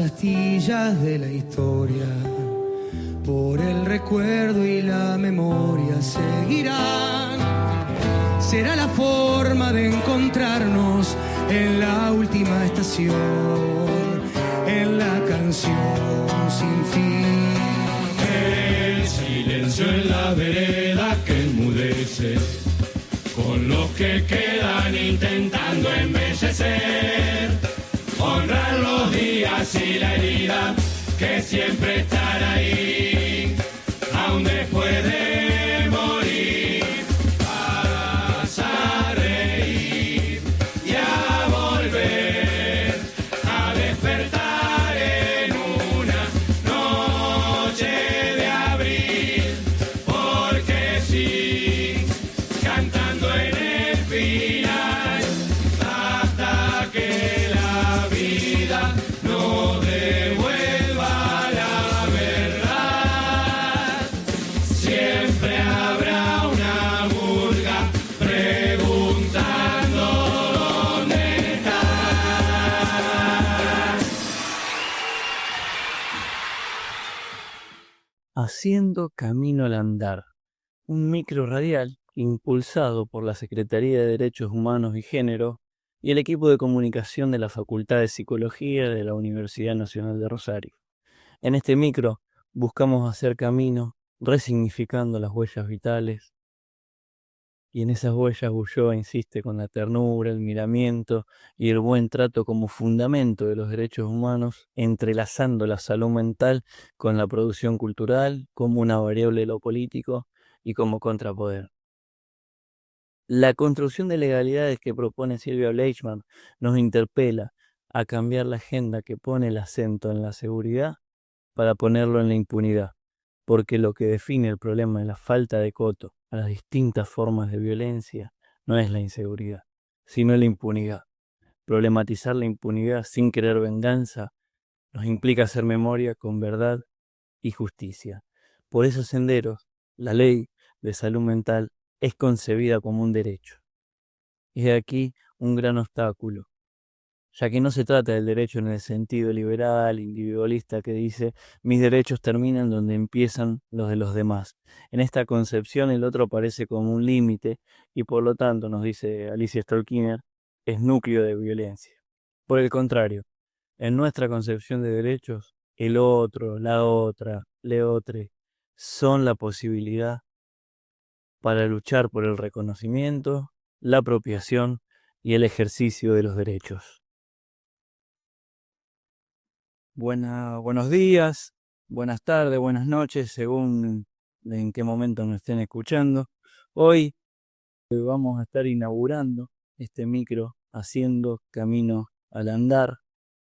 astillas de la historia, por el recuerdo y la memoria seguirán. Será la forma de encontrarnos en la última estación, en la canción sin fin. El silencio en la vereda que enmudece, con los que quedan intentando embellecer, honrar los días y la herida que siempre están ahí, aún después de morir. Vas a reír y a volver a despertar en una noche de abril, porque sí, cantando en el final, hasta que la vida nos devuelva la verdad. Siempre habrá una murga preguntando dónde estás. Haciendo Camino al Andar, un micro radial impulsado por la Secretaría de Derechos Humanos y Género y el equipo de comunicación de la Facultad de Psicología de la Universidad Nacional de Rosario. En este micro buscamos hacer camino, resignificando las huellas vitales, y en esas huellas Ulloa insiste con la ternura, el miramiento y el buen trato como fundamento de los derechos humanos, entrelazando la salud mental con la producción cultural como una variable de lo político y como contrapoder. La construcción de legalidades que propone Silvia Bleichmann nos interpela a cambiar la agenda que pone el acento en la seguridad para ponerlo en la impunidad, porque lo que define el problema es la falta de coto a las distintas formas de violencia, no es la inseguridad, sino la impunidad. Problematizar la impunidad sin querer venganza nos implica hacer memoria con verdad y justicia. Por esos senderos, la ley de salud mental es concebida como un derecho. Y de aquí un gran obstáculo, ya que no se trata del derecho en el sentido liberal, individualista, que dice mis derechos terminan donde empiezan los de los demás. En esta concepción el otro aparece como un límite y por lo tanto, nos dice Alicia Stolkiner, es núcleo de violencia. Por el contrario, en nuestra concepción de derechos, el otro, la otra, le otre, son la posibilidad para luchar por el reconocimiento, la apropiación y el ejercicio de los derechos. Buenos días, buenas tardes, buenas noches, según en qué momento nos estén escuchando. Hoy vamos a estar inaugurando este micro Haciendo Camino al Andar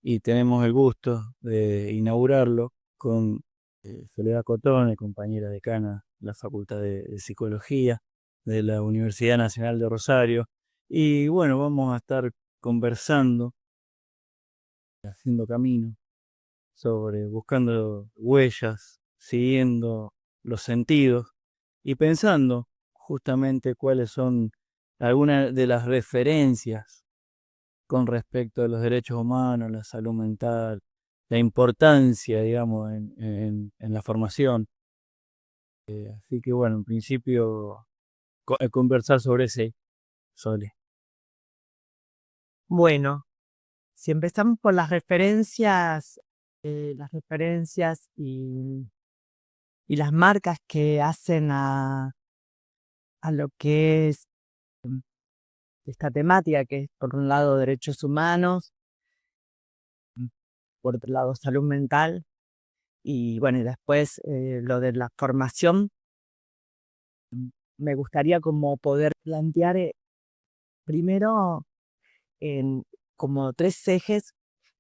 y tenemos el gusto de inaugurarlo con Soledad Cotone, compañera decana de la Facultad de Psicología de la Universidad Nacional de Rosario. Y bueno, vamos a estar conversando, haciendo camino, sobre buscando huellas, siguiendo los sentidos y pensando justamente cuáles son algunas de las referencias con respecto a los derechos humanos, la salud mental, la importancia, digamos, en la formación. Así que bueno, en principio conversar sobre ese, Sole. Bueno, si empezamos por las referencias y las marcas que hacen a lo que es esta temática, que es por un lado derechos humanos, por otro lado salud mental, y bueno, y después lo de la formación, me gustaría como poder plantear primero en como tres ejes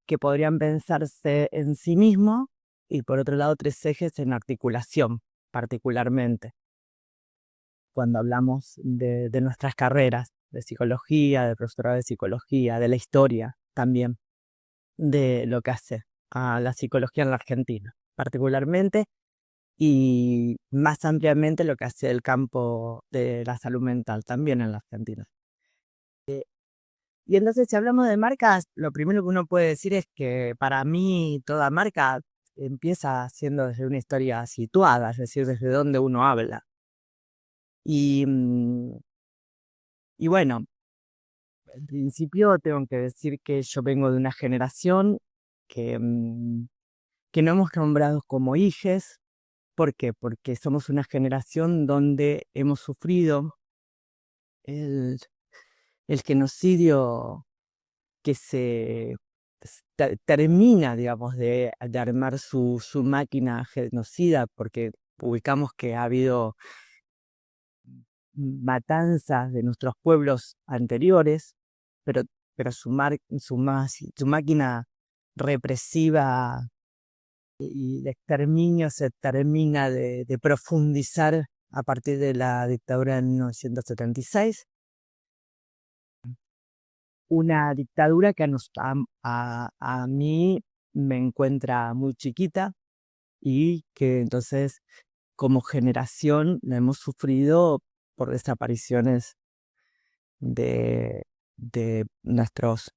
que podrían pensarse en sí mismos y por otro lado tres ejes en articulación, particularmente, cuando hablamos de nuestras carreras, de psicología, de profesorado de psicología, de la historia también, de lo que hace a la psicología en la Argentina, particularmente, y más ampliamente lo que hace el campo de la salud mental también en la Argentina. Y entonces, si hablamos de marcas, lo primero que uno puede decir es que para mí toda marca empieza siendo desde una historia situada, es decir, desde donde uno habla. Y, y bueno, en principio tengo que decir que yo vengo de una generación que, que no hemos nombrado como hijes. ¿Por qué? Porque somos una generación donde hemos sufrido el genocidio que termina, digamos, de armar su máquina genocida, porque ubicamos que ha habido matanzas de nuestros pueblos anteriores, pero su máquina represiva y de exterminio se termina de profundizar a partir de la dictadura de 1976. Una dictadura que a mí me encuentra muy chiquita y que entonces como generación la hemos sufrido por desapariciones de, de nuestros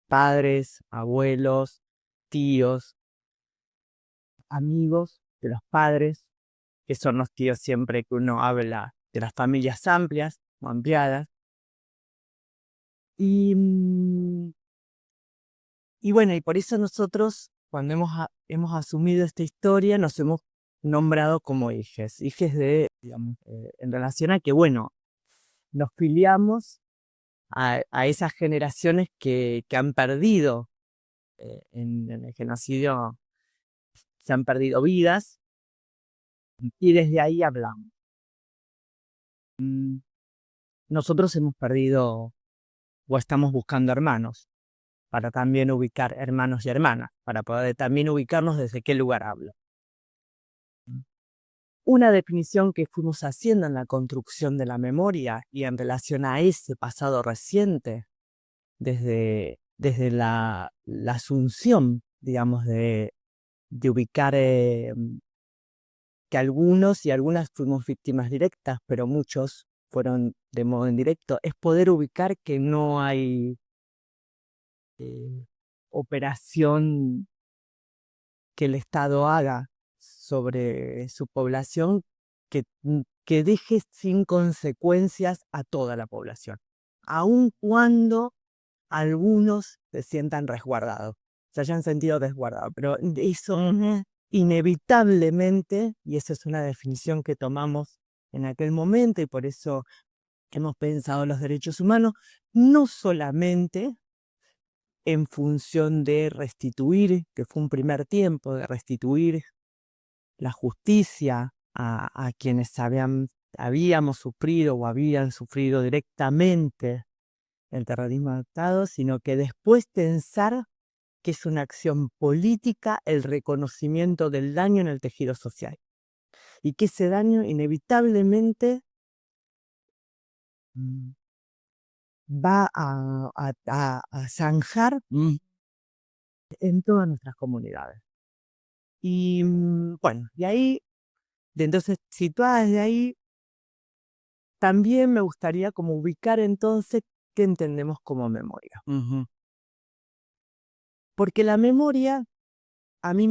padres, abuelos, tíos, amigos de los padres, que son los tíos siempre que uno habla de las familias amplias o ampliadas. Y bueno, y por eso nosotros, cuando hemos asumido esta historia, nos hemos nombrado como hijes de, digamos, en relación a que, bueno, nos filiamos a esas generaciones que han perdido en el genocidio, se han perdido vidas, y desde ahí hablamos. Nosotros hemos perdido o estamos buscando hermanos, para también ubicar hermanos y hermanas, para poder también ubicarnos desde qué lugar hablo. Una definición que fuimos haciendo en la construcción de la memoria y en relación a ese pasado reciente, desde la asunción, digamos, de ubicar que algunos y algunas fuimos víctimas directas, pero muchos fueron de modo indirecto, es poder ubicar que no hay operación que el Estado haga sobre su población que deje sin consecuencias a toda la población, aun cuando algunos se sientan resguardados, se hayan sentido resguardados, pero eso inevitablemente, y esa es una definición que tomamos en aquel momento y por eso hemos pensado los derechos humanos, no solamente en función de restituir, que fue un primer tiempo, de restituir la justicia a quienes habíamos sufrido o habían sufrido directamente el terrorismo adaptado, sino que después pensar que es una acción política el reconocimiento del daño en el tejido social y que ese daño inevitablemente va a zanjar en todas nuestras comunidades. Y bueno, de ahí, entonces, situadas de ahí, también me gustaría como ubicar entonces qué entendemos como memoria. Porque la memoria, a mí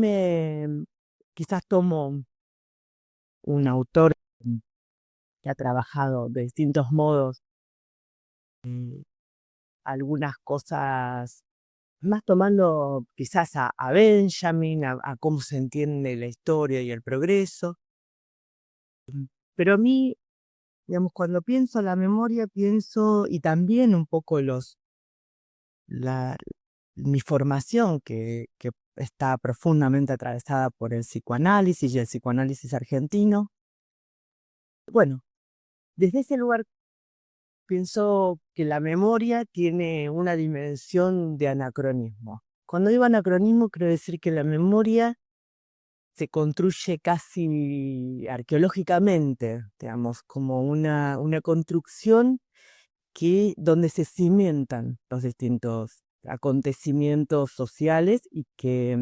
quizás tomo un autor que ha trabajado de distintos modos, algunas cosas, más tomando quizás a Benjamin, a cómo se entiende la historia y el progreso. Pero a mí, digamos, cuando pienso la memoria, pienso, y también un poco mi formación, que está profundamente atravesada por el psicoanálisis y el psicoanálisis argentino. Bueno, desde ese lugar pienso que la memoria tiene una dimensión de anacronismo. Cuando digo anacronismo, quiero decir que la memoria se construye casi arqueológicamente, digamos, como una construcción donde se cimentan los distintos acontecimientos sociales y que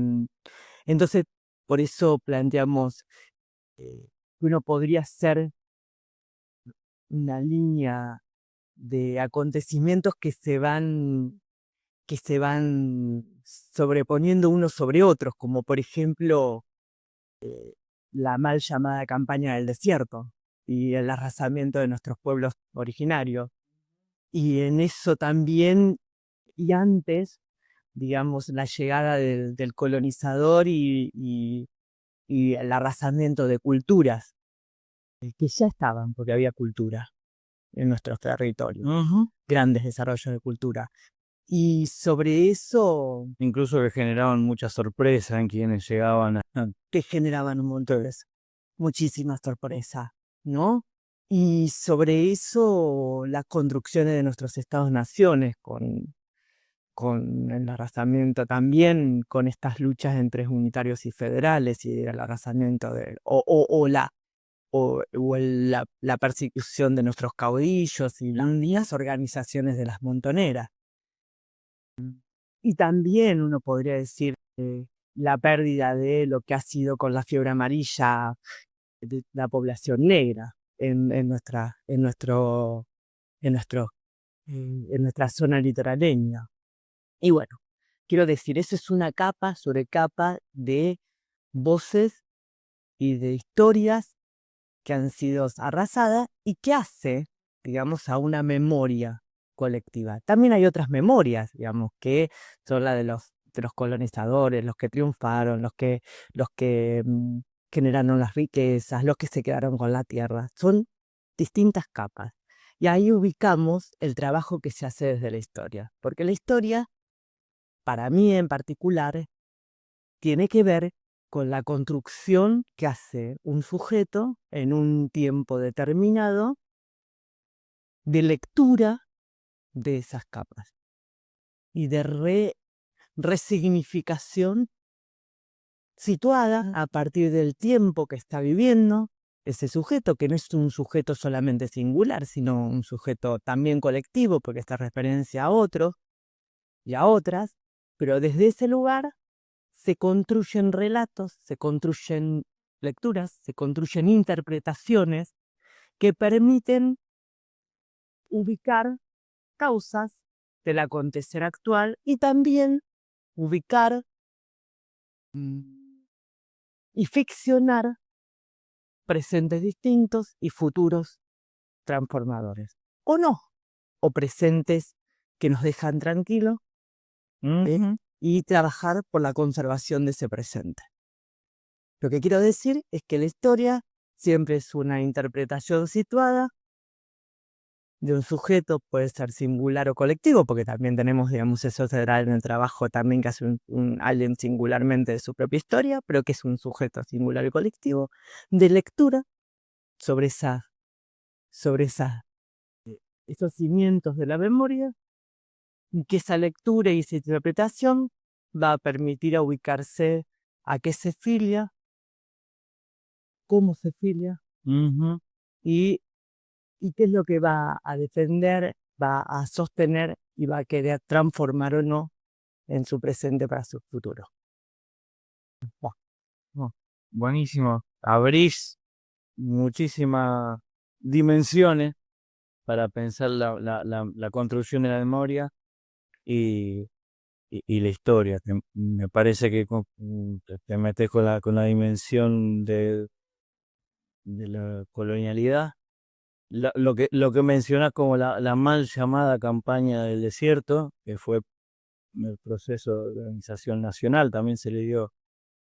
entonces por eso planteamos que uno podría ser una línea de acontecimientos que se van sobreponiendo unos sobre otros, como por ejemplo la mal llamada campaña del desierto y el arrasamiento de nuestros pueblos originarios. Y en eso también, y antes, digamos, la llegada del colonizador y el arrasamiento de culturas que ya estaban, porque había cultura en nuestros territorios, grandes desarrollos de cultura. Y sobre eso, Incluso que generaban mucha sorpresa en quienes llegaban a... que generaban un montón de muchísima sorpresa, ¿no? Y sobre eso, las construcciones de nuestros estados-naciones, con el arrasamiento también, con estas luchas entre unitarios y federales y el arrasamiento la persecución de nuestros caudillos y las organizaciones de las montoneras. Y también uno podría decir la pérdida de lo que ha sido con la fiebre amarilla de la población negra en nuestra zona litoraleña. Y bueno, quiero decir, eso es una capa sobre capa de voces y de historias que han sido arrasadas y que hace, digamos, a una memoria colectiva. También hay otras memorias, digamos, que son las de los colonizadores, los que triunfaron, los que generaron las riquezas, los que se quedaron con la tierra. Son distintas capas. Y ahí ubicamos el trabajo que se hace desde la historia. Porque la historia, para mí en particular, tiene que ver con la construcción que hace un sujeto en un tiempo determinado de lectura de esas capas y de resignificación situada a partir del tiempo que está viviendo ese sujeto, que no es un sujeto solamente singular, sino un sujeto también colectivo, porque está referencia a otros y a otras, pero desde ese lugar se construyen relatos, se construyen lecturas, se construyen interpretaciones que permiten ubicar causas del acontecer actual y también ubicar y ficcionar presentes distintos y futuros transformadores. O no, o presentes que nos dejan tranquilos y trabajar por la conservación de ese presente. Lo que quiero decir es que la historia siempre es una interpretación situada de un sujeto, puede ser singular o colectivo, porque también tenemos, digamos, eso se da en el trabajo también que hace alguien singularmente de su propia historia, pero que es un sujeto singular y colectivo, de lectura sobre esos cimientos de la memoria, y que esa lectura y esa interpretación va a permitir a ubicarse a qué se filia, cómo se filia, y qué es lo que va a defender, va a sostener y va a querer transformar o no en su presente para su futuro. Buenísimo. Abrís muchísimas dimensiones para pensar la construcción de la memoria y la historia. Me parece que te metes con la dimensión de la colonialidad. Lo que mencionas como la mal llamada campaña del desierto, que fue el proceso de organización nacional, también se le dio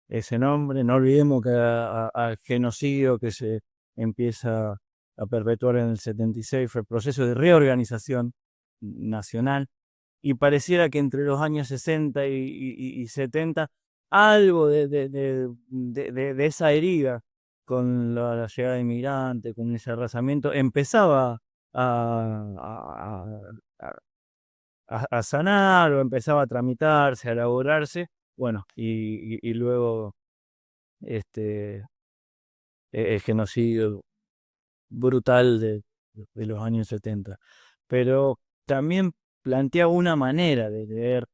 ese nombre. No olvidemos que al genocidio que se empieza a perpetuar en el 76 fue el proceso de reorganización nacional, y pareciera que entre los años 60 y 70 algo de esa herida con la llegada de inmigrantes, con ese arrasamiento, empezaba a, a sanar, o empezaba a tramitarse, a elaborarse. Bueno, y luego el genocidio brutal de los años 70. Pero también plantea una manera de leer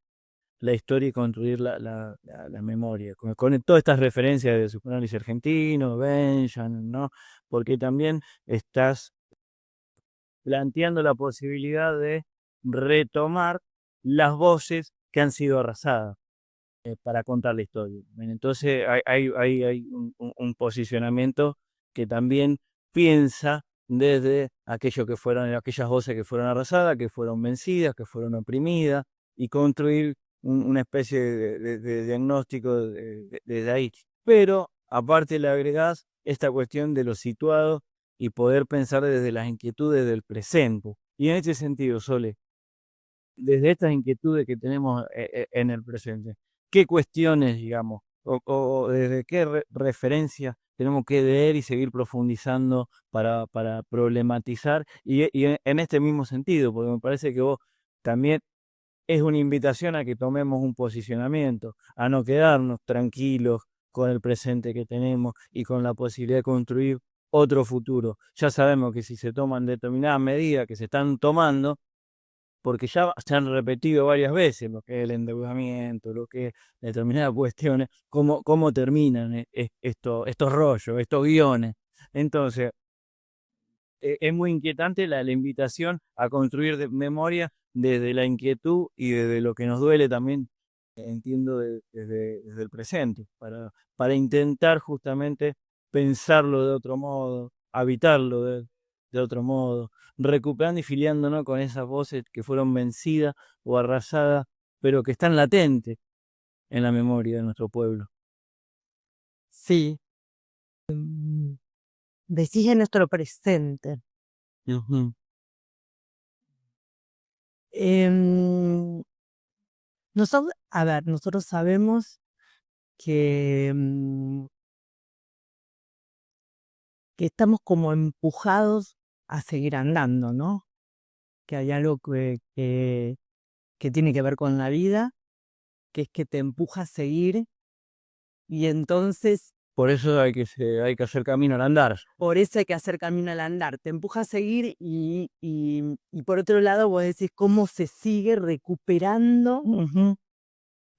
la historia y construir la memoria, con todas estas referencias de psicoanálisis argentino, Benjamin, ¿no? Porque también estás planteando la posibilidad de retomar las voces que han sido arrasadas para contar la historia. Entonces hay un posicionamiento que también piensa desde aquellas voces que fueron arrasadas, que fueron vencidas, que fueron oprimidas, y construir una especie de diagnóstico desde ahí. Pero aparte le agregás esta cuestión de lo situado y poder pensar desde las inquietudes del presente. Y en ese sentido, Sole, desde estas inquietudes que tenemos en el presente, ¿qué cuestiones, digamos, o desde qué referencias tenemos que leer y seguir profundizando para problematizar? Y en este mismo sentido, porque me parece que vos también es una invitación a que tomemos un posicionamiento, a no quedarnos tranquilos con el presente que tenemos y con la posibilidad de construir otro futuro. Ya sabemos que si se toman determinadas medidas que se están tomando, porque ya se han repetido varias veces lo que es el endeudamiento, lo que es determinadas cuestiones, cómo terminan estos rollos, estos guiones. Entonces, es muy inquietante la invitación a construir memoria desde la inquietud y desde lo que nos duele también, entiendo, desde el presente, para intentar justamente pensarlo de otro modo, habitarlo de otro modo, recuperando y filiándonos con esas voces que fueron vencidas o arrasadas, pero que están latentes en la memoria de nuestro pueblo. Sí. Decís en nuestro presente. Ujú. Nosotros sabemos que, que estamos como empujados a seguir andando, ¿no? Que hay algo que tiene que ver con la vida, que es que te empuja a seguir, y entonces Por eso hay que hacer camino al andar. por eso hay que hacer camino al andar. Te empuja a seguir y por otro lado vos decís cómo se sigue recuperando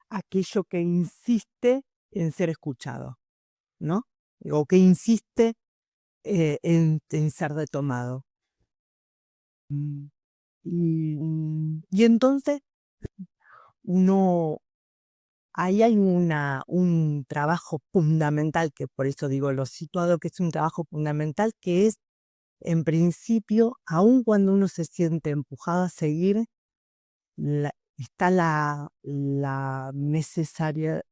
aquello que insiste en ser escuchado, ¿no? O que insiste en ser retomado. Y entonces ahí hay un trabajo fundamental, que por eso digo lo situado, que es un trabajo fundamental, que es, en principio, aun cuando uno se siente empujado a seguir, está la necesaria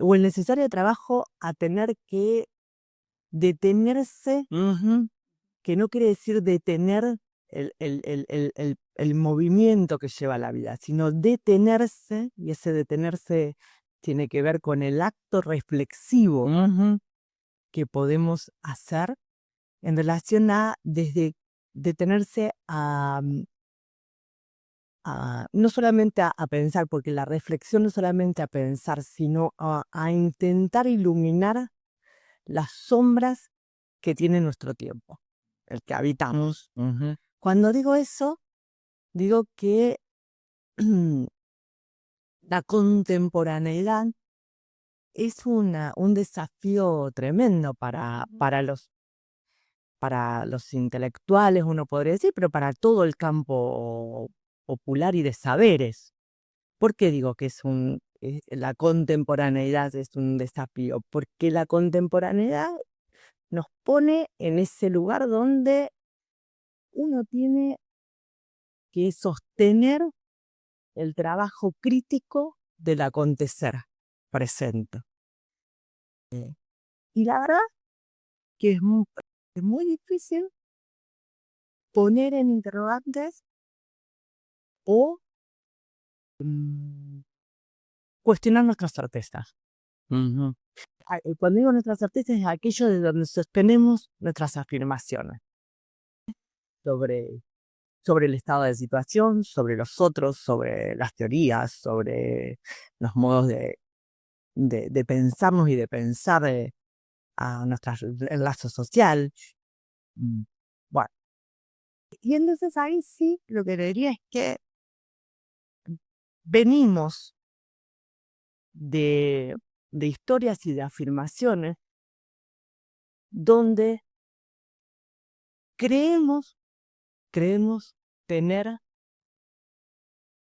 o el necesario trabajo a tener que detenerse, que no quiere decir detener el movimiento que lleva la vida, sino detenerse, y ese detenerse tiene que ver con el acto reflexivo que podemos hacer en relación a desde detenerse no solamente a pensar, porque la reflexión no es solamente a pensar, sino a intentar iluminar las sombras que tiene nuestro tiempo, el que habitamos. Cuando digo eso, digo que la contemporaneidad es un desafío tremendo para los intelectuales, uno podría decir, pero para todo el campo popular y de saberes. ¿Por qué digo que la contemporaneidad es un desafío? Porque la contemporaneidad nos pone en ese lugar donde uno tiene que sostener el trabajo crítico del acontecer presente. Y la verdad que es muy difícil poner en interrogantes o cuestionar nuestras certezas. Cuando digo nuestras certezas, es aquello de donde sostenemos nuestras afirmaciones sobre el estado de situación, sobre los otros, sobre las teorías, sobre los modos de pensarnos y de pensar a nuestro enlace social. Bueno, y entonces ahí sí lo que le diría es que venimos de historias y de afirmaciones donde creemos tener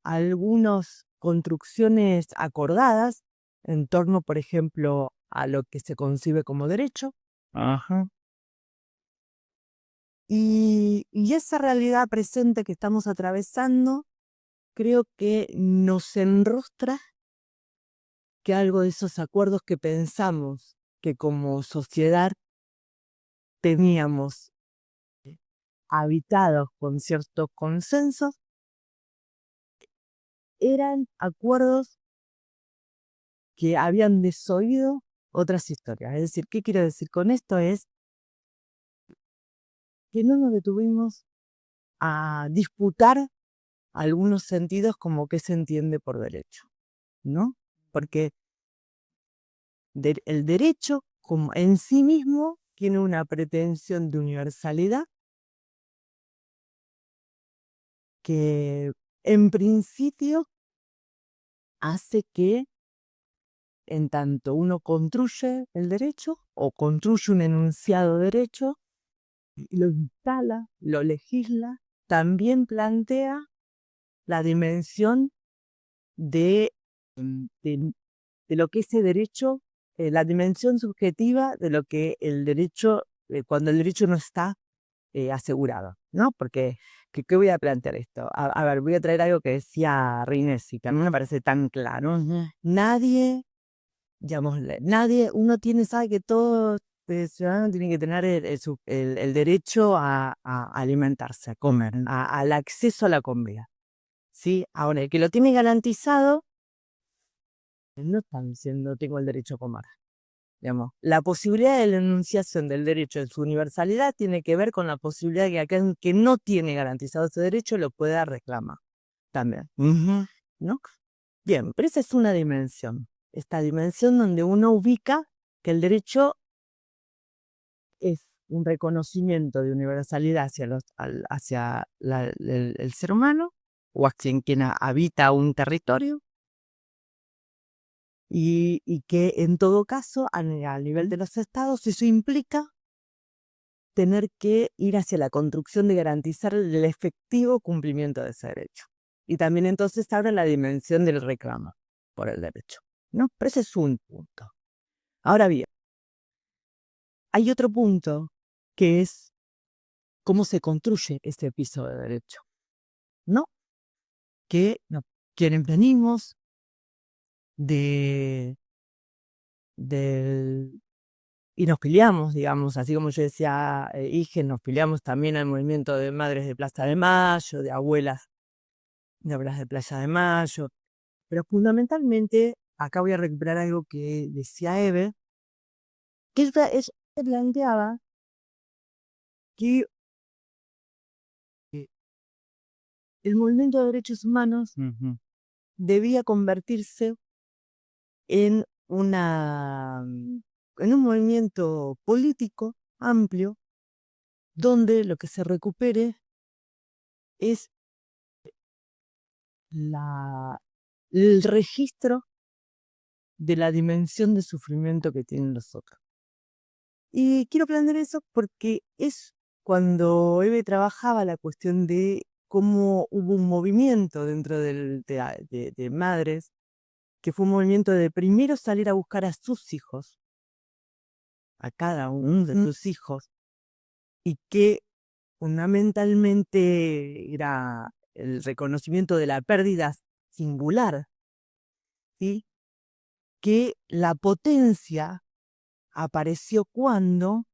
algunas construcciones acordadas en torno, por ejemplo, a lo que se concibe como derecho. Ajá. Y esa realidad presente que estamos atravesando, creo que nos enrostra que algo de esos acuerdos que pensamos que como sociedad teníamos habitados con ciertos consensos, eran acuerdos que habían desoído otras historias. Es decir, ¿qué quiero decir con esto? Es que no nos detuvimos a disputar algunos sentidos como qué se entiende por derecho, ¿no? Porque el derecho como en sí mismo tiene una pretensión de universalidad que en principio hace que en tanto uno construye el derecho o construye un enunciado de derecho y lo instala, lo legisla, también plantea la dimensión de lo que ese derecho, la dimensión subjetiva de lo que el derecho, cuando el derecho no está asegurado, ¿no? Porque, ¿qué voy a plantear esto? A ver, voy a traer algo que decía Rinesi, que a mí me parece tan claro. Nadie, digamos, uno sabe que todo ciudadano tiene que tener el derecho a alimentarse, a comer, al acceso a la comida. ¿Sí? Ahora, el que lo tiene garantizado, no están diciendo tengo el derecho a comer. Digamos, la posibilidad de la enunciación del derecho en su universalidad tiene que ver con la posibilidad de que aquel que no tiene garantizado ese derecho lo pueda reclamar también. ¿No? Bien, pero esa es una dimensión. Esta dimensión donde uno ubica que el derecho es un reconocimiento de universalidad hacia el ser humano o hacia quien habita un territorio. Y que en todo caso, a nivel de los estados, eso implica tener que ir hacia la construcción de garantizar el efectivo cumplimiento de ese derecho. Y también entonces abre la dimensión del reclamo por el derecho, ¿no? Pero ese es un punto. Ahora bien, hay otro punto que es cómo se construye ese piso de derecho, ¿no? Que quienes venimos del y nos peleamos, digamos, así como yo decía, Ige, nos peleamos también al movimiento de madres de Plaza de Mayo, de abuelas de Plaza de Mayo, pero fundamentalmente, acá voy a recuperar algo que decía Eve, que ella planteaba que el movimiento de derechos humanos debía convertirse en un movimiento político amplio donde lo que se recupere es el registro de la dimensión de sufrimiento que tienen los otros. Y quiero plantear eso porque es cuando Eve trabajaba la cuestión de cómo hubo un movimiento dentro de madres, que fue un movimiento de primero salir a buscar a sus hijos, a cada uno de sus hijos, y que fundamentalmente era el reconocimiento de la pérdida singular, ¿sí? Que la potencia apareció cuando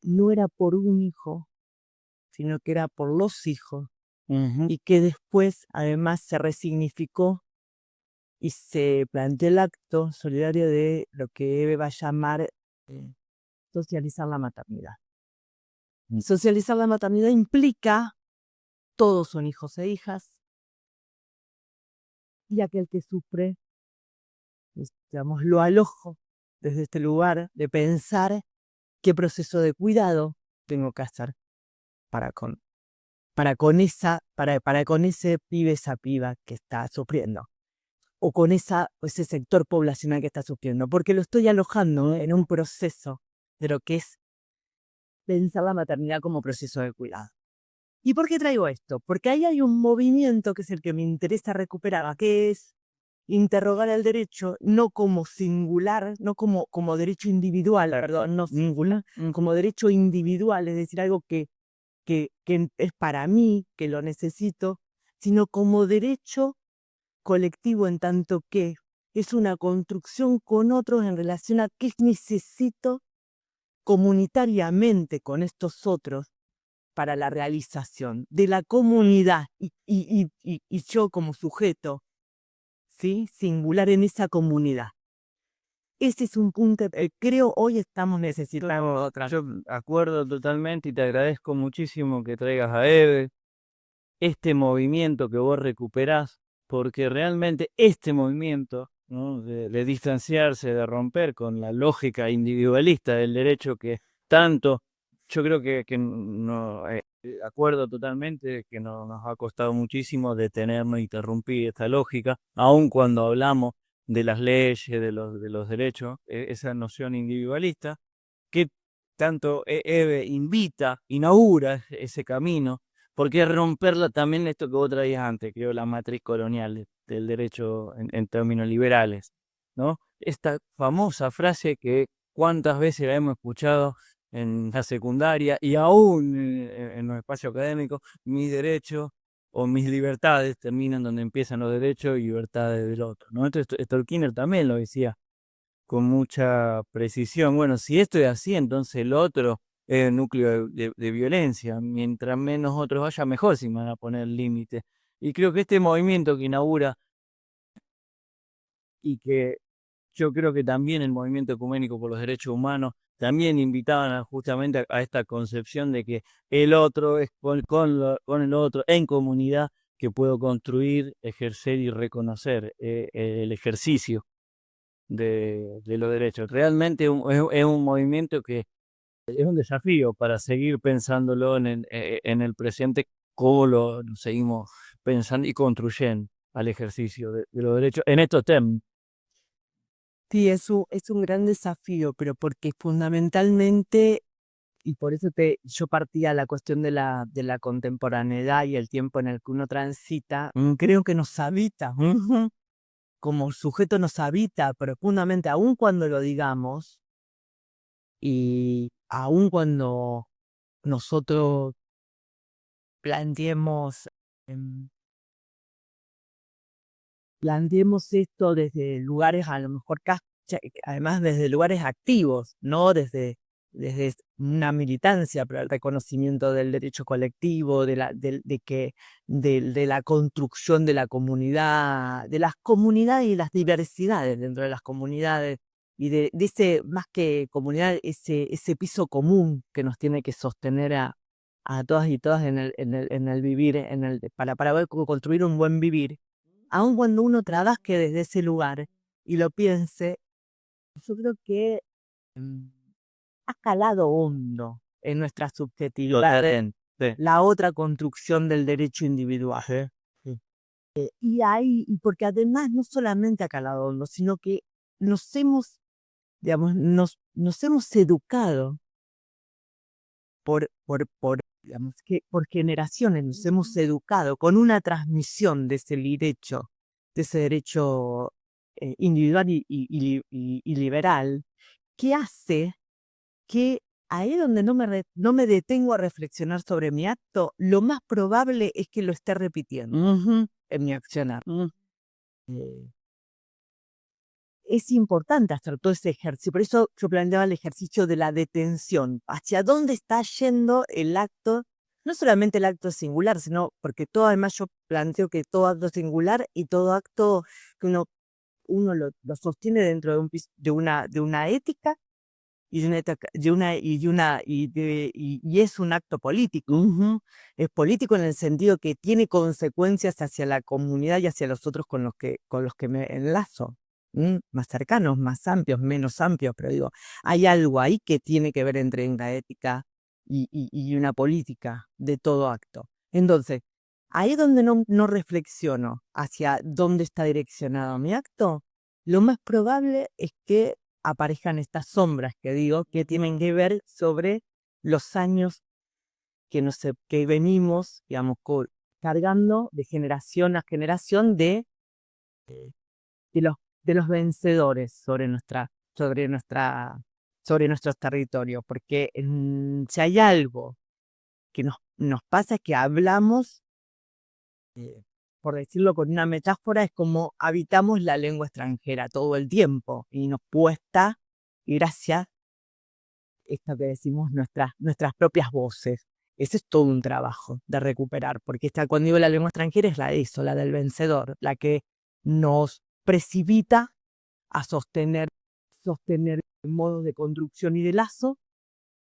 no era por un hijo, sino que era por los hijos, y que después además se resignificó y se planteó el acto solidario de lo que Eve va a llamar socializar la maternidad. Socializar la maternidad implica todos son hijos e hijas, y aquel que sufre, digamos, lo alojo desde este lugar de pensar qué proceso de cuidado tengo que hacer para con ese pibe, esa piba que está sufriendo, o con ese sector poblacional que está sufriendo, porque lo estoy alojando en un proceso de lo que es pensar la maternidad como proceso de cuidado. ¿Y por qué traigo esto? Porque ahí hay un movimiento que es el que me interesa recuperar, que es interrogar el derecho no como singular, no como derecho individual, perdón, no singular, como derecho individual, es decir, algo que es para mí, que lo necesito, sino como derecho colectivo en tanto que es una construcción con otros en relación a qué necesito comunitariamente con estos otros para la realización de la comunidad y yo como sujeto, ¿sí? Singular en esa comunidad. Ese es un punto, creo hoy estamos necesitando otra. Yo acuerdo totalmente y te agradezco muchísimo que traigas a Eve, este movimiento que vos recuperás, porque realmente este movimiento, ¿no? de distanciarse, de romper con la lógica individualista del derecho que tanto, yo creo que no, acuerdo totalmente que nos ha costado muchísimo detenernos e interrumpir esta lógica, aun cuando hablamos de las leyes, de los derechos, esa noción individualista, que tanto Eve inaugura ese camino, porque romperla también esto que vos traías antes, creo, la matriz colonial del derecho en términos liberales, ¿no? Esta famosa frase que cuántas veces la hemos escuchado en la secundaria y aún en los espacios académicos, mis derechos o mis libertades terminan donde empiezan los derechos y libertades del otro, ¿no? Entonces Sturkheim también lo decía con mucha precisión. Bueno, si esto es así, entonces el otro es el núcleo de violencia. Mientras menos otros haya, mejor si me van a poner límites. Y creo que este movimiento que inaugura y que yo creo que también el movimiento ecuménico por los derechos humanos también invitaban justamente a esta concepción de que el otro es con el otro en comunidad que puedo construir, ejercer y reconocer el ejercicio de los derechos. Realmente es un movimiento que es un desafío para seguir pensándolo en el presente, cómo lo seguimos pensando y construyendo al ejercicio de los derechos en estos temas. Sí, es un gran desafío, pero porque fundamentalmente, y por eso yo partía la cuestión de la contemporaneidad y el tiempo en el que uno transita, creo que nos habita, como sujeto nos habita profundamente, aun cuando lo digamos, y aun cuando nosotros planteemos, em, planteemos esto desde lugares a lo mejor además desde lugares activos, no desde una militancia, pero el reconocimiento del derecho colectivo, de la construcción de la comunidad, de las comunidades y las diversidades dentro de las comunidades, y de ese, más que comunidad, ese piso común que nos tiene que sostener a todas y todas en el vivir, para poder construir un buen vivir. Aun cuando uno trabaje desde ese lugar y lo piense, yo creo que ha calado hondo en nuestra subjetividad Sí. la otra construcción del derecho individual. Sí. Y porque además no solamente ha calado hondo, sino que nos hemos, digamos, nos hemos educado digamos, que por generaciones nos hemos educado con una transmisión de ese derecho individual y liberal, que hace que ahí donde no me detengo a reflexionar sobre mi acto, lo más probable es que lo esté repitiendo en mi accionar. Eh, es importante hacer todo ese ejercicio, por eso yo planteaba el ejercicio de la detención, hacia dónde está yendo el acto, no solamente el acto singular, sino porque además yo planteo que todo acto singular y todo acto que uno lo sostiene dentro de una ética y es un acto político. Es político en el sentido que tiene consecuencias hacia la comunidad y hacia los otros con los que me enlazo. Más cercanos, más amplios, menos amplios, pero digo, hay algo ahí que tiene que ver entre una ética y una política de todo acto. Entonces, ahí donde no reflexiono hacia dónde está direccionado mi acto, lo más probable es que aparezcan estas sombras que digo que tienen que ver sobre los años que venimos, digamos, cargando de generación a generación de los vencedores sobre nuestros territorios. Porque si hay algo que nos pasa es que hablamos, por decirlo con una metáfora, es como habitamos la lengua extranjera todo el tiempo y nos cuesta ir hacia esto que decimos nuestras propias voces. Ese es todo un trabajo de recuperar, porque cuando digo la lengua extranjera es la del vencedor, la que nos precipita a sostener modos de construcción y de lazo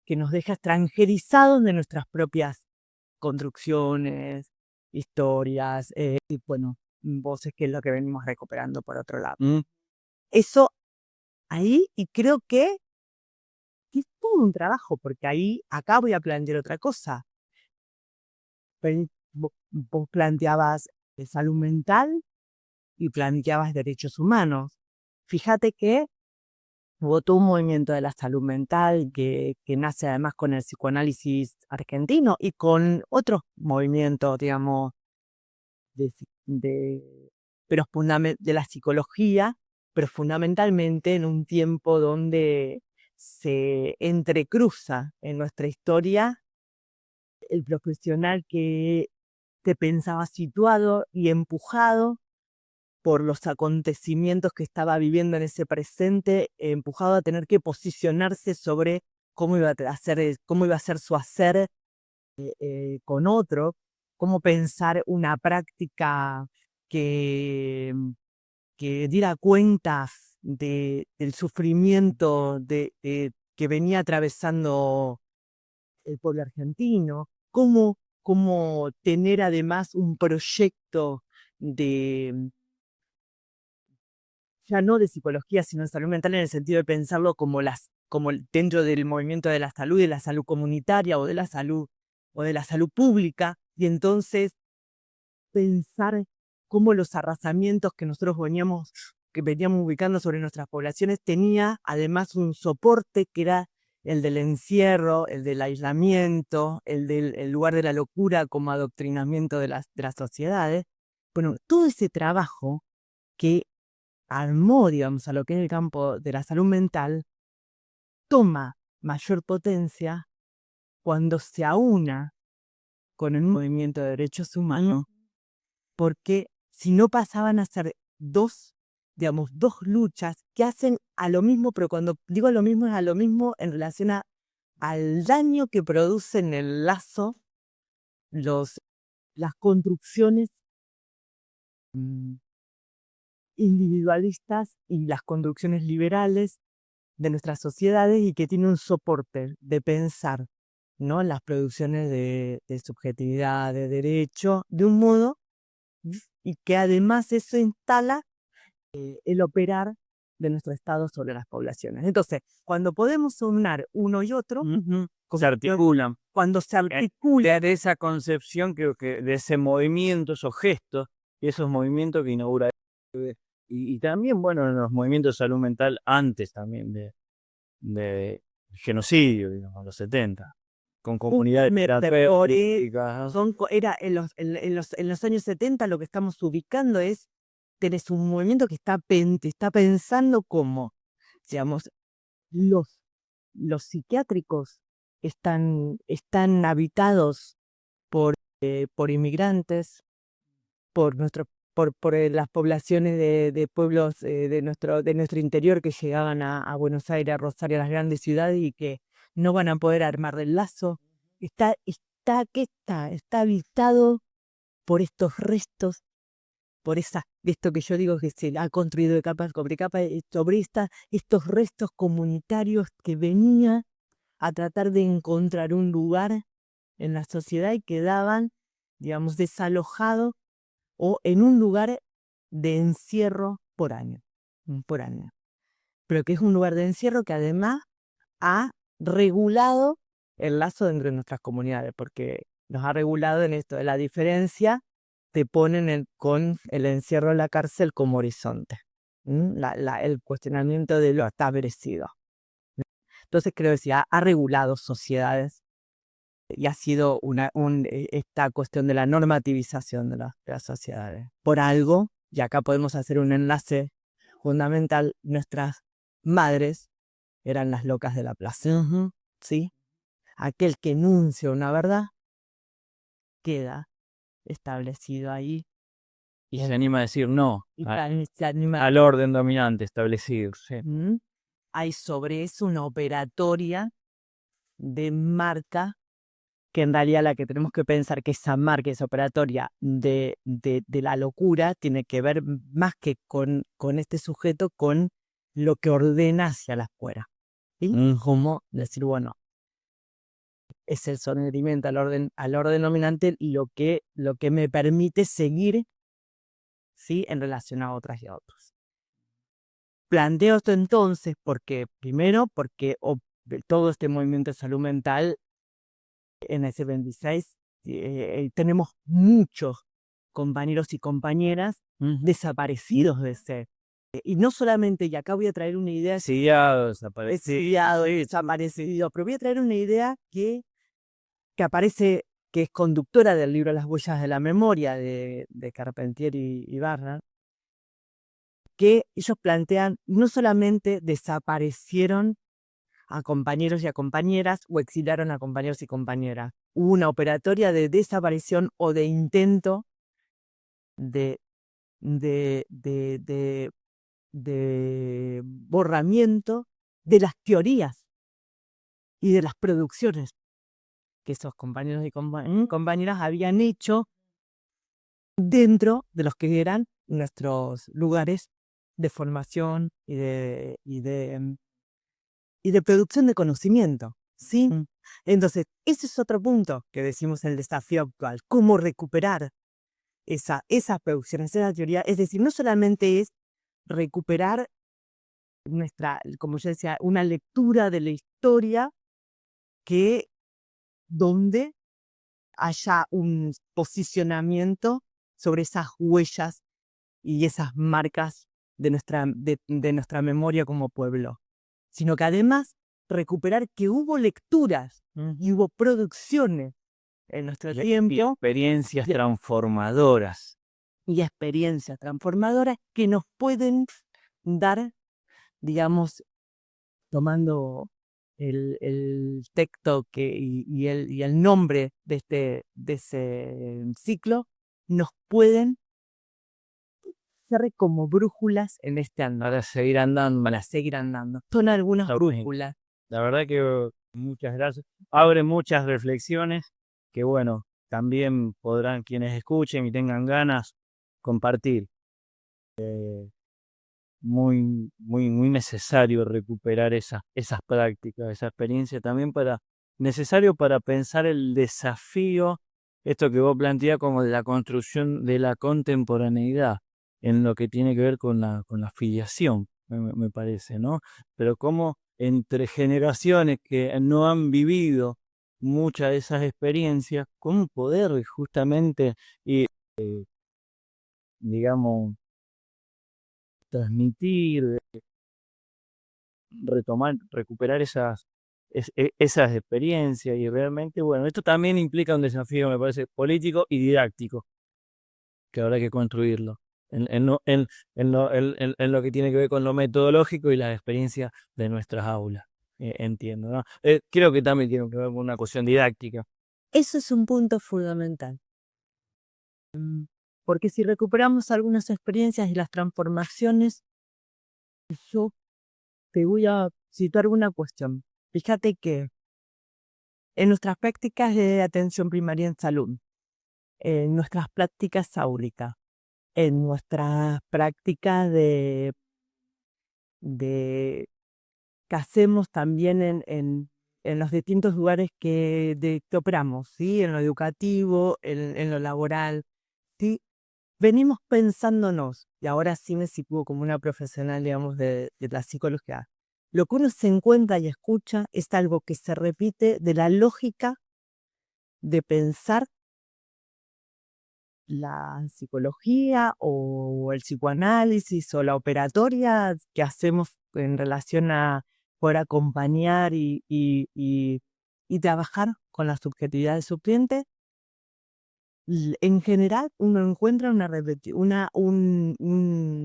que nos deja extranjerizados de nuestras propias construcciones, historias, y bueno, voces, que es lo que venimos recuperando por otro lado. Eso ahí, y creo que es todo un trabajo, porque acá voy a plantear otra cosa. Vos planteabas salud mental y planteabas derechos humanos. Fíjate que hubo todo un movimiento de la salud mental que nace además con el psicoanálisis argentino y con otros movimientos, digamos, de la psicología, pero fundamentalmente en un tiempo donde se entrecruza en nuestra historia el profesional que te pensaba situado y empujado por los acontecimientos que estaba viviendo en ese presente, empujado a tener que posicionarse sobre cómo iba a ser su hacer con otro, cómo pensar una práctica que diera cuentas del sufrimiento que venía atravesando el pueblo argentino, cómo tener además un proyecto ya no de psicología, sino de salud mental, en el sentido de pensarlo como dentro del movimiento de la salud comunitaria o de la salud pública, y entonces pensar cómo los arrasamientos que nosotros veníamos ubicando sobre nuestras poblaciones tenía además un soporte que era el del encierro, el del aislamiento, el lugar de la locura como adoctrinamiento de las sociedades. Bueno, todo ese trabajo que armó, digamos, a lo que es el campo de la salud mental, toma mayor potencia cuando se aúna con el movimiento de derechos humanos, porque si no pasaban a ser dos luchas que hacen a lo mismo, pero cuando digo a lo mismo es a lo mismo en relación al daño que producen el lazo las construcciones individualistas y las construcciones liberales de nuestras sociedades, y que tiene un soporte de pensar, ¿no?, las producciones de subjetividad, de derecho, de un modo, y que además eso instala el operar de nuestro Estado sobre las poblaciones. Entonces, cuando podemos unir uno y otro, se articulan. Cuando se articula De esa concepción, creo que de ese movimiento, esos gestos y esos movimientos que inaugura. Y también, bueno, en los movimientos de salud mental antes también de genocidio, digamos, los 70, con comunidades terapéuticas. Era en los años 70, lo que estamos ubicando es, tenés un movimiento que está pensando cómo, digamos, los psiquiátricos están habitados por inmigrantes, por las poblaciones de pueblos de nuestro interior que llegaban a Buenos Aires, a Rosario, a las grandes ciudades, y que no van a poder armar del lazo. Está habitado por estos restos, por esto que yo digo que se ha construido de capa sobre capa, sobre estos restos comunitarios que venía a tratar de encontrar un lugar en la sociedad y quedaban, digamos, desalojados o en un lugar de encierro por año. Pero que es un lugar de encierro que además ha regulado el lazo dentro de nuestras comunidades, porque nos ha regulado en esto de la diferencia, te ponen con el encierro en la cárcel como horizonte, el cuestionamiento de lo establecido. Entonces creo que sí, ha regulado sociedades y ha sido esta cuestión de la normativización de las sociedades. Por algo, y acá podemos hacer un enlace fundamental, nuestras madres eran las locas de la plaza. ¿Sí? Aquel que enuncia una verdad queda establecido ahí. Y se anima a decir no Y se anima. al orden dominante establecido. Sí. Hay sobre eso una operatoria de marca, que en realidad la que tenemos que pensar que esa marca, esa operatoria de la locura, tiene que ver más que con este sujeto, con lo que ordena hacia la afuera. ¿Sí? Como decir, bueno, es el sometimiento al orden dominante lo que me permite seguir, ¿sí?, en relación a otras y a otros. Planteo esto entonces porque todo este movimiento de salud mental en ese 26 tenemos muchos compañeros y compañeras desaparecidos de ese. Y no solamente, y acá voy a traer una idea... Desaparecido, pero voy a traer una idea que aparece, que es conductora del libro Las huellas de la memoria de Carpentier y Barnard, que ellos plantean no solamente desaparecieron a compañeros y a compañeras o exiliaron a compañeros y compañeras. Hubo una operatoria de desaparición o de intento de borramiento de las teorías y de las producciones que esos compañeros y compañeras habían hecho dentro de los que eran nuestros lugares de formación y de producción de conocimiento, ¿sí? Entonces, ese es otro punto que decimos en el desafío actual, cómo recuperar esas producciones, esa teoría. Es decir, no solamente es recuperar como yo decía, una lectura de la historia donde haya un posicionamiento sobre esas huellas y esas marcas de nuestra memoria como pueblo, sino que además recuperar que hubo lecturas y hubo producciones en nuestro tiempo. Y experiencias transformadoras. Y experiencias transformadoras que nos pueden dar, digamos, tomando el texto y el nombre de ese ciclo, nos pueden ser como brújulas en este andar. Para seguir andando. Son algunas brújulas. La verdad que muchas gracias. Abre muchas reflexiones que, bueno, también podrán quienes escuchen y tengan ganas compartir. Muy, muy, muy necesario recuperar esas prácticas, esa experiencia también necesario para pensar el desafío, esto que vos planteás como de la construcción de la contemporaneidad, en lo que tiene que ver con la filiación, me parece, ¿no? Pero como entre generaciones que no han vivido muchas de esas experiencias, cómo poder justamente digamos, transmitir, recuperar esas experiencias y realmente, bueno, esto también implica un desafío, me parece, político y didáctico, que habrá que construirlo, en lo que tiene que ver con lo metodológico y las experiencias de nuestras aulas, entiendo, ¿no? Creo que también tiene que ver con una cuestión didáctica. Eso es un punto fundamental. Porque si recuperamos algunas experiencias y las transformaciones, yo te voy a citar una cuestión. Fíjate que en nuestras prácticas de atención primaria en salud, en nuestras prácticas áuricas, en nuestras prácticas que hacemos también en los distintos lugares que operamos, ¿sí? En lo educativo, en lo laboral, ¿sí? Venimos pensándonos, y ahora sí me sitúo como una profesional, digamos, de la psicología. Lo que uno se encuentra y escucha es algo que se repite de la lógica de pensar la psicología o el psicoanálisis o la operatoria que hacemos en relación a poder acompañar y y trabajar con la subjetividad del suplente. En general, uno encuentra un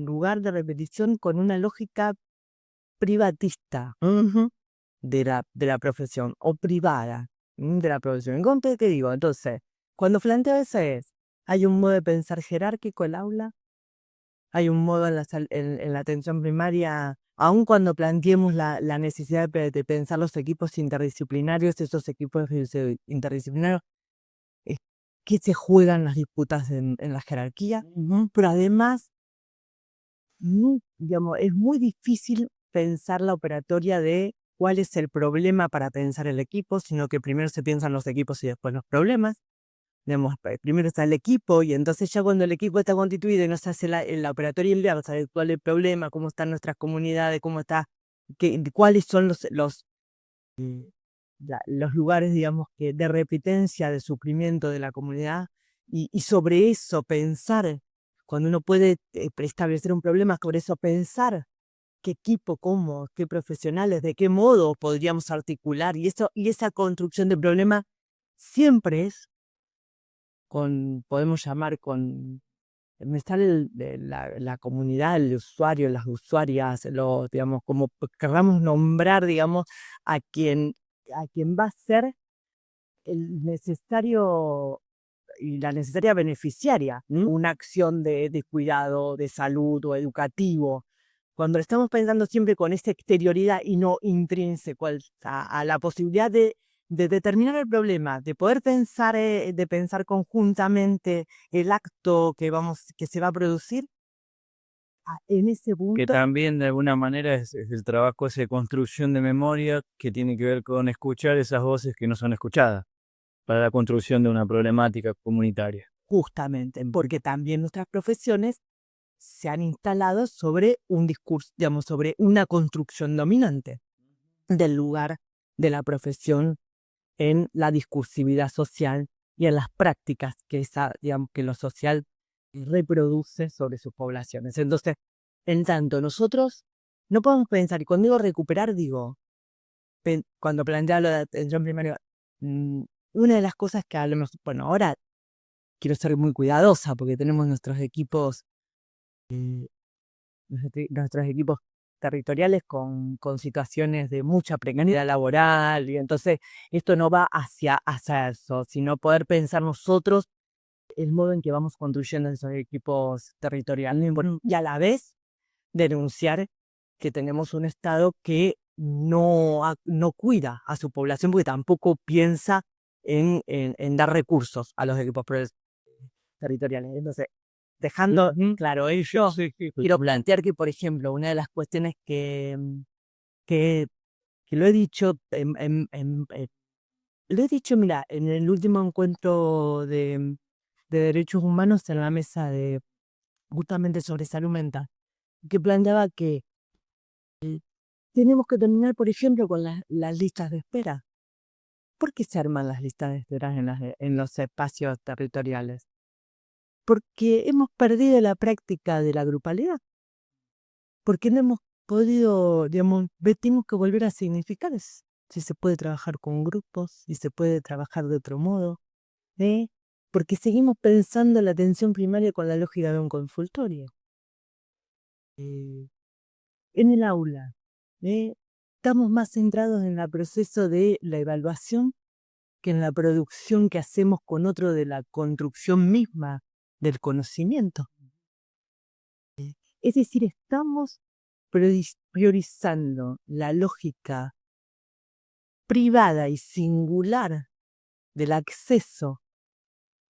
lugar de repetición con una lógica privatista de la profesión, o privada de la profesión. ¿Entonces qué digo? Entonces, cuando planteo eso hay un modo de pensar jerárquico el aula, hay un modo en la atención primaria, aun cuando planteemos la necesidad de pensar los equipos interdisciplinarios, esos equipos interdisciplinarios, que se juegan las disputas en la jerarquía, pero además, digamos, es muy difícil pensar la operatoria de cuál es el problema para pensar el equipo, sino que primero se piensan los equipos y después los problemas. Digamos, primero está el equipo y entonces ya cuando el equipo está constituido y no se hace la operatoria inversa, saber cuál es el problema, cómo están nuestras comunidades, cuáles son los lugares, digamos, de repitencia, de sufrimiento de la comunidad, y sobre eso pensar, cuando uno puede establecer un problema, sobre eso pensar qué equipo, cómo, qué profesionales, de qué modo podríamos articular, y esa construcción de problema siempre es podemos llamar me sale la comunidad, el usuario, las usuarias, digamos, como queramos nombrar, digamos, a quien va a ser el necesario y la necesaria beneficiaria, una acción de cuidado, de salud o educativo. Cuando estamos pensando siempre con esa exterioridad y no intrínseco a la posibilidad de determinar el problema, de poder pensar, de pensar conjuntamente el acto que se va a producir, en ese Que punto, también de alguna manera es el trabajo ese de construcción de memoria que tiene que ver con escuchar esas voces que no son escuchadas para la construcción de una problemática comunitaria. justamente, porque también nuestras profesiones se han instalado sobre un discurso, digamos, sobre una construcción dominante del lugar de la profesión en la discursividad social y en las prácticas digamos, que lo social reproduce sobre sus poblaciones. Entonces, en tanto, nosotros no podemos pensar, y cuando digo recuperar, digo, cuando plantea lo de atención primaria, una de las cosas que hablamos, bueno, ahora quiero ser muy cuidadosa porque tenemos nuestros equipos territoriales con situaciones de mucha precariedad laboral, y entonces esto no va hacia eso, sino poder pensar nosotros el modo en que vamos construyendo esos equipos territoriales y a la vez denunciar que tenemos un Estado que no cuida a su población porque tampoco piensa en dar recursos a los equipos territoriales. Entonces, dejando claro ello, quiero plantear que, por ejemplo, una de las cuestiones que lo he dicho, mira, en el último encuentro de derechos humanos en la mesa justamente sobre salud mental, que planteaba que tenemos que terminar, por ejemplo, con las listas de espera. ¿Por qué se arman las listas de espera en los espacios territoriales? Porque hemos perdido la práctica de la grupalidad. Porque no hemos podido, digamos, tenemos que volver a significar si se puede trabajar con grupos, si se puede trabajar de otro modo, porque seguimos pensando la atención primaria con la lógica de un consultorio. En el aula, estamos más centrados en el proceso de la evaluación que en la producción que hacemos con otro de la construcción misma del conocimiento. Es decir, estamos priorizando la lógica privada y singular del acceso,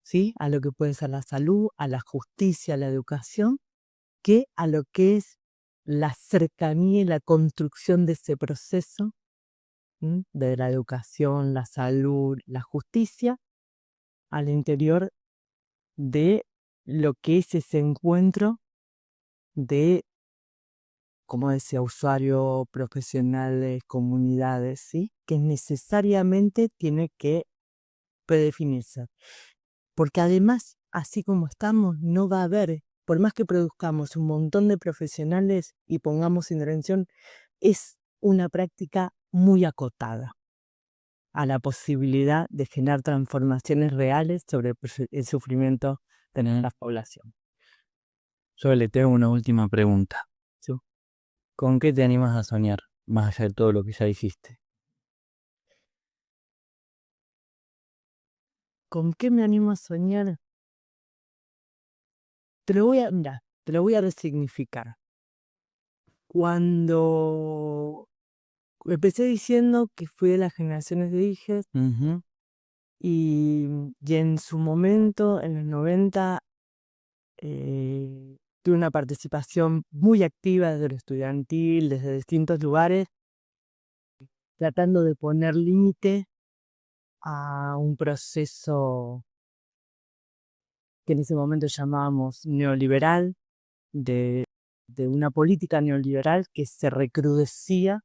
¿sí?, a lo que puede ser la salud, a la justicia, a la educación, que a lo que es la cercanía y la construcción de ese proceso, de la educación, la salud, la justicia, al interior de lo que es ese encuentro de, como decía, usuario, profesionales, comunidades, ¿sí?, que necesariamente tiene que predefinirse. Porque además, así como estamos, no va a haber, por más que produzcamos un montón de profesionales y pongamos intervención, es una práctica muy acotada. a la posibilidad de generar transformaciones reales sobre el sufrimiento de nuestra población. Yo le tengo una última pregunta. Sí. ¿Con qué te animas a soñar, más allá de todo lo que ya dijiste? ¿Con qué me animo a soñar? Te lo voy a resignificar. Cuando empecé diciendo que fui de las generaciones de hijes y en su momento, en los 90, tuve una participación muy activa desde lo estudiantil, desde distintos lugares, tratando de poner límite a un proceso que en ese momento llamábamos neoliberal, de una política neoliberal que se recrudecía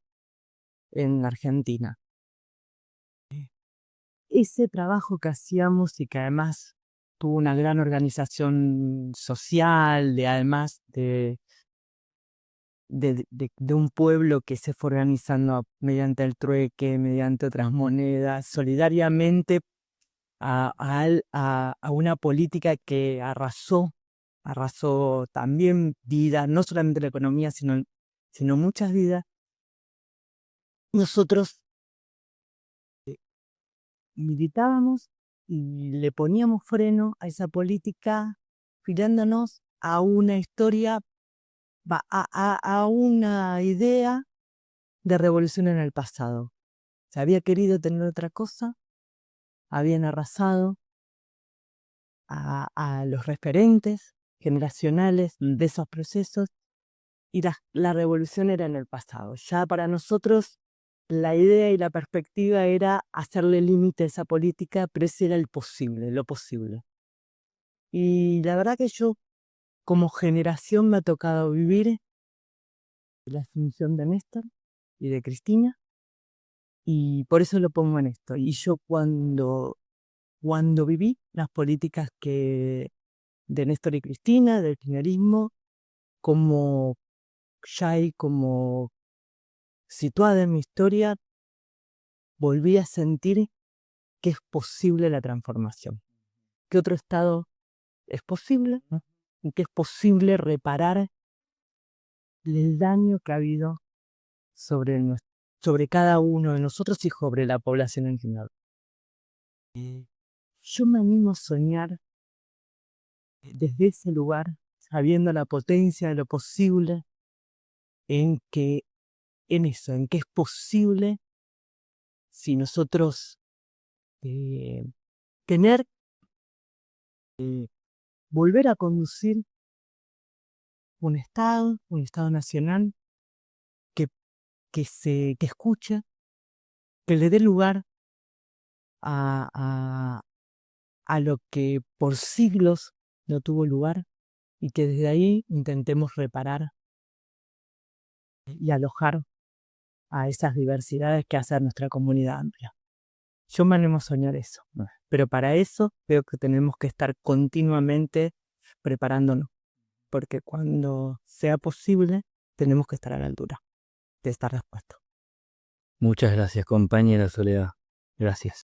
en Argentina. Ese trabajo que hacíamos y que además tuvo una gran organización social, además de un pueblo que se fue organizando mediante el trueque, mediante otras monedas, solidariamente a una política que arrasó también vidas, no solamente la economía, sino muchas vidas. Nosotros militábamos y le poníamos freno a esa política, girándonos a una historia, a una idea de revolución en el pasado. Se había querido tener otra cosa, habían arrasado a los referentes generacionales de esos procesos y la revolución era en el pasado. Ya para nosotros la idea y la perspectiva era hacerle límite a esa política, pero ese era lo posible. Y la verdad que yo, como generación, me ha tocado vivir la asunción de Néstor y de Cristina, y por eso lo pongo en esto. Y yo cuando viví las políticas de Néstor y Cristina, del kirchnerismo, como situada en mi historia, volví a sentir que es posible la transformación, que otro estado es posible y que es posible reparar el daño que ha habido sobre cada uno de nosotros y sobre la población en general. Yo me animo a soñar desde ese lugar, sabiendo la potencia de lo posible, en que es posible si nosotros volver a conducir un Estado nacional que escuche, que le dé lugar a lo que por siglos no tuvo lugar y que desde ahí intentemos reparar y alojar a esas diversidades que hace a nuestra comunidad amplia. Yo me animo a soñar eso, pero para eso creo que tenemos que estar continuamente preparándonos, porque cuando sea posible tenemos que estar a la altura de esta respuesta. Muchas gracias, compañera Soledad. Gracias.